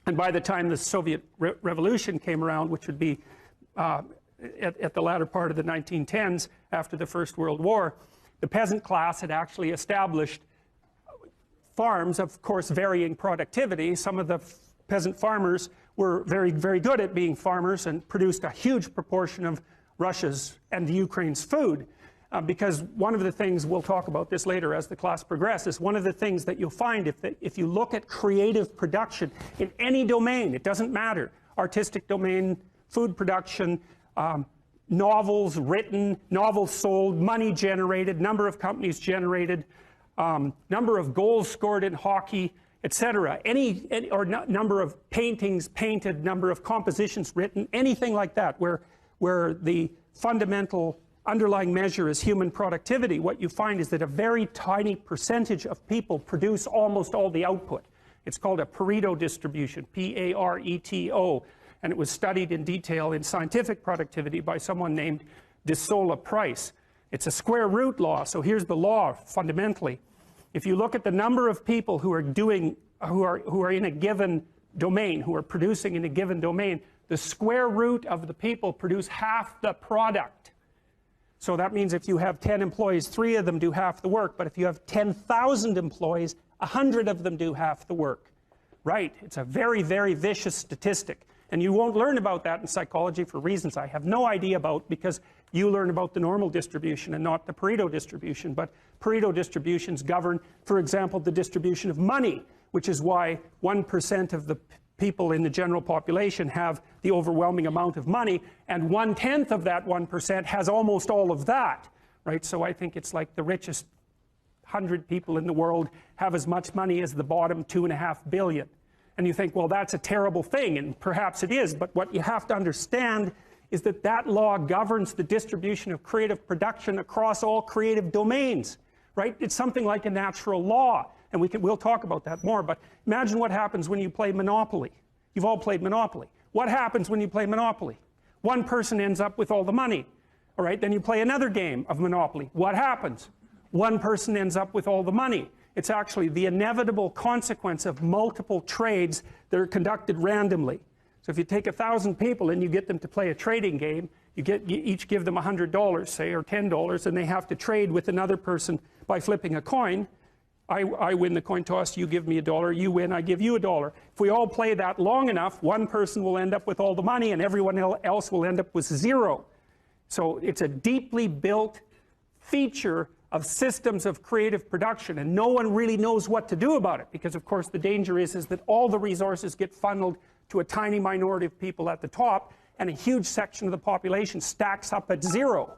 And by the time the Soviet Revolution came around, which would be at the latter part of the 1910s, after the First World War, the peasant class had actually established farms, of course, varying productivity. Some of the peasant farmers were very, very good at being farmers and produced a huge proportion of Russia's and Ukraine's food. Because one of the things, we'll talk about this later as the class progresses, one of the things that you'll find if you look at creative production in any domain, it doesn't matter, artistic domain, food production, novels written, novels sold, money generated, number of companies generated, number of goals scored in hockey, etc. Or number of paintings painted, number of compositions written, anything like that, where the fundamental underlying measure is human productivity, what you find is that a very tiny percentage of people produce almost all the output. It's called a Pareto distribution, P-A-R-E-T-O, and it was studied in detail in scientific productivity by someone named de Sola Price. It's a square root law, so here's the law fundamentally. If you look at the number of people who are in a given domain, who are producing in a given domain, the square root of the people produce half the product. So that means if you have 10 employees, 3 of them do half the work, but if you have 10,000 employees, 100 of them do half the work. Right? It's a very, very vicious statistic. And you won't learn about that in psychology for reasons I have no idea about, because you learn about the normal distribution and not the Pareto distribution. But Pareto distributions govern, for example, the distribution of money, which is why 1% of the people in the general population have the overwhelming amount of money, and 1/10 of that 1% has almost all of that, right? So I think it's like the richest 100 people in the world have as much money as the bottom 2.5 billion. And you think, well, that's a terrible thing, and perhaps it is, but what you have to understand is that that law governs the distribution of creative production across all creative domains, right? It's something like a natural law, and we'll talk about that more, but imagine what happens when you play Monopoly. You've all played Monopoly. What happens when you play Monopoly? One person ends up with all the money, all right? Then you play another game of Monopoly. What happens? One person ends up with all the money. It's actually the inevitable consequence of multiple trades that are conducted randomly. So if you take 1,000 people and you get them to play a trading game, you each give them $100, say, or $10, and they have to trade with another person by flipping a coin. I win the coin toss, you give me $1, you win, I give you $1. If we all play that long enough, one person will end up with all the money and everyone else will end up with 0. So it's a deeply built feature of systems of creative production, and no one really knows what to do about it, because of course the danger is that all the resources get funneled to a tiny minority of people at the top, and a huge section of the population stacks up at 0.